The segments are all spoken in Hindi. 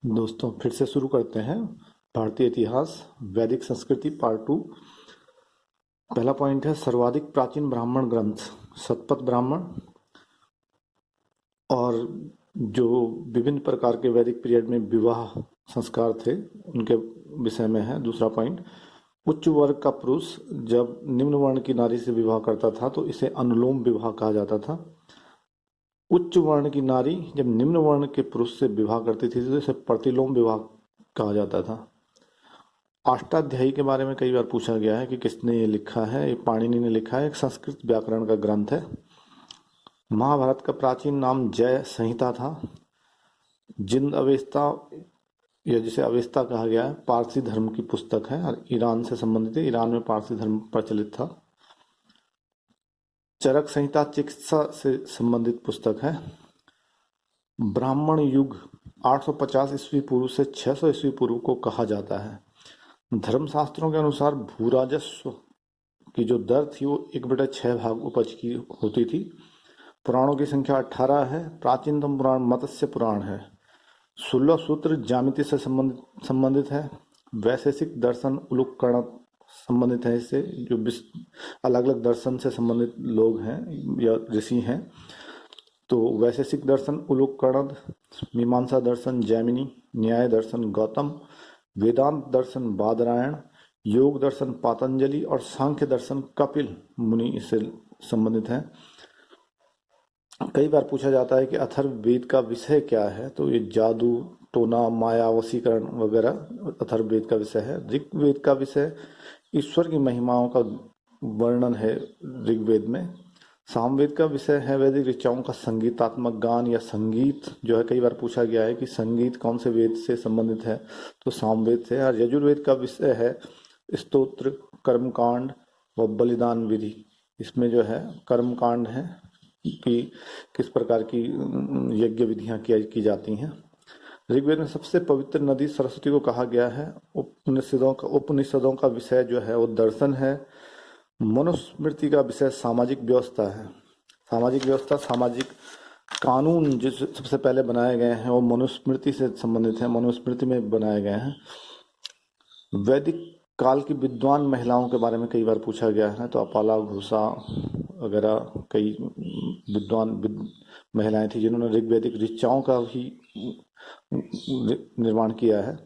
दोस्तों फिर से शुरू करते हैं भारतीय इतिहास वैदिक संस्कृति पार्ट 2। पहला पॉइंट है सर्वाधिक प्राचीन ब्राह्मण ग्रंथ शतपथ ब्राह्मण और जो विभिन्न प्रकार के वैदिक पीरियड में विवाह संस्कार थे उनके विषय में है। दूसरा पॉइंट, उच्च वर्ग का पुरुष जब निम्न वर्ण की नारी से विवाह करता था तो इसे अनुलोम विवाह कहा जाता था। उच्च वर्ण की नारी जब निम्न वर्ण के पुरुष से विवाह करती थी तो इसे प्रतिलोम विवाह कहा जाता था। अष्टाध्यायी के बारे में कई बार पूछा गया है कि किसने ये लिखा है। ये पाणिनि ने लिखा है, एक संस्कृत व्याकरण का ग्रंथ है। महाभारत का प्राचीन नाम जय संहिता था। जिंद अवेस्ता या जिसे अवेस्ता कहा गया है पारसी धर्म की पुस्तक है और ईरान से संबंधित है। ईरान में पारसी धर्म प्रचलित था। चरक संहिता चिकित्सा से संबंधित पुस्तक है। ब्राह्मण युग 850 ईस्वी पूर्व से 600 ईस्वी पूर्व को कहा जाता है। धर्मशास्त्रों के अनुसार भूराजस्व की जो दर थी वो 1/6 भाग उपज की होती थी। पुराणों की संख्या 18 है। प्राचीनतम पुराण मत्स्य पुराण है। 16 सूत्र ज्यामिति से संबंधित है। वैशेषिक दर्शन उलूकरण संबंधित है। इससे जो अलग अलग दर्शन से संबंधित लोग हैं या ऋषि हैं तो वैशेषिक दर्शन उलूकरण, मीमांसा दर्शन जैमिनी, न्याय दर्शन गौतम, वेदांत दर्शन बादरायण, योग दर्शन पातंजलि और सांख्य दर्शन कपिल मुनि इससे संबंधित है। कई बार पूछा जाता है कि अथर्ववेद का विषय क्या है, तो ये जादू टोना माया वशीकरण वगैरह अथर्ववेद का विषय है। ऋग्वेद का विषय ईश्वर की महिमाओं का वर्णन है ऋग्वेद में। सामवेद का विषय है वैदिक ऋचाओं का संगीतात्मक गान या संगीत जो है। कई बार पूछा गया है कि संगीत कौन से वेद से संबंधित है, तो सामवेद से। और यजुर्वेद का विषय है स्तोत्र, कर्मकांड व बलिदान विधि। इसमें जो है कर्मकांड है कि किस प्रकार की यज्ञ विधियां की जाती हैं। ऋग्वेद में सबसे पवित्र नदी सरस्वती को कहा गया है। उपनिषदों का विषय जो है वो दर्शन है। मनुस्मृति का विषय सामाजिक व्यवस्था है। सामाजिक व्यवस्था, सामाजिक कानून जो सबसे पहले बनाए गए हैं वो मनुस्मृति से संबंधित है, मनुस्मृति में बनाए गए हैं। वैदिक काल की विद्वान महिलाओं के बारे में कई बार पूछा गया है, तो अपाला घुसा वगैरह कई विद्वान महिलाएं थी जिन्होंने ऋग्वैदिक ऋचाओं का भी निर्माण किया है।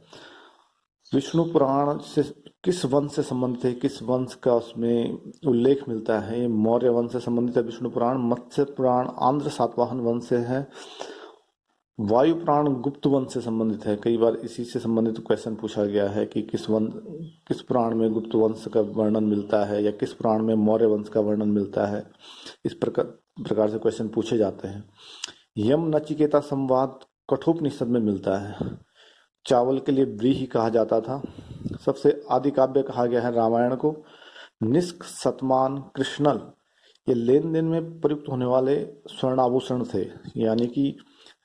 विष्णु पुराण से किस वंश से संबंधित है, किस वंश का उसमें उल्लेख मिलता है, ये मौर्य वंश से संबंधित है विष्णु पुराण। मत्स्य पुराण आंध्र सातवाहन वंश से है। वायु पुराण गुप्त वंश से संबंधित है। कई बार इसी से संबंधित क्वेश्चन पूछा गया है कि किस पुराण में गुप्त वंश का वर्णन मिलता है या किस पुराण में मौर्य वंश का वर्णन मिलता है। इस प्रकार से क्वेश्चन पूछे जाते हैं। यम नचिकेता संवाद कठोपनिषद में मिलता है। चावल के लिए व्रीहि कहा जाता था। सबसे आदि काव्य कहा गया है रामायण को। निष्क, सतमान, कृष्णल ये लेन देन में प्रयुक्त होने वाले स्वर्ण आभूषण थे, यानी कि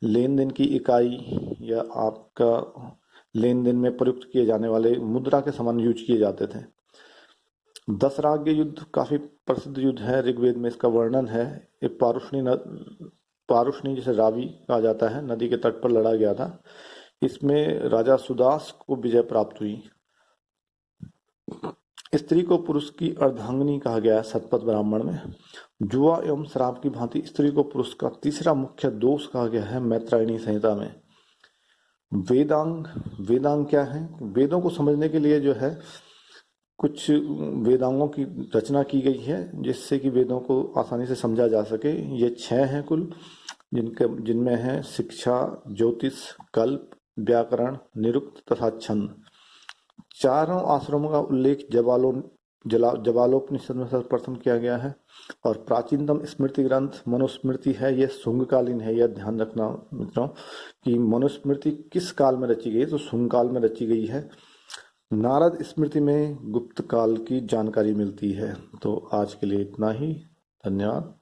लेन देन की इकाई या आपका लेन देन में प्रयुक्त किए जाने वाले मुद्रा के समान यूज किए जाते थे। दशराग्य युद्ध काफी प्रसिद्ध युद्ध है। ऋग्वेद में इसका वर्णन है। एक पारुष्णी जिसे रावी कहा जाता है, नदी के तट पर लड़ा गया था। इसमें राजा सुदास को विजय प्राप्त हुई। स्त्री को पुरुष की अर्धांगिनी कहा गया है शतपथ ब्राह्मण में। जुआ एवं शराब की भांति स्त्री को पुरुष का तीसरा मुख्य दोष कहा गया है मैत्रायणी संहिता में। वेदांग क्या है? वेदों को समझने के लिए जो है कुछ वेदांगों की रचना की गई है जिससे कि वेदों को आसानी से समझा जा सके। ये 6 हैं कुल, जिनमें है शिक्षा, ज्योतिष, कल्प, व्याकरण, निरुक्त तथा छंद। चारों आश्रमों का उल्लेख जबालोपनिषद में सर्वप्रथम किया गया है। और प्राचीनतम स्मृति ग्रंथ मनुस्मृति है। यह शुंग है। यह ध्यान रखना मित्रों कि मनुस्मृति किस काल में रची गई, तो शुंग काल में रची गई है। नारद स्मृति में गुप्त काल की जानकारी मिलती है। तो आज के लिए इतना ही। धन्यवाद।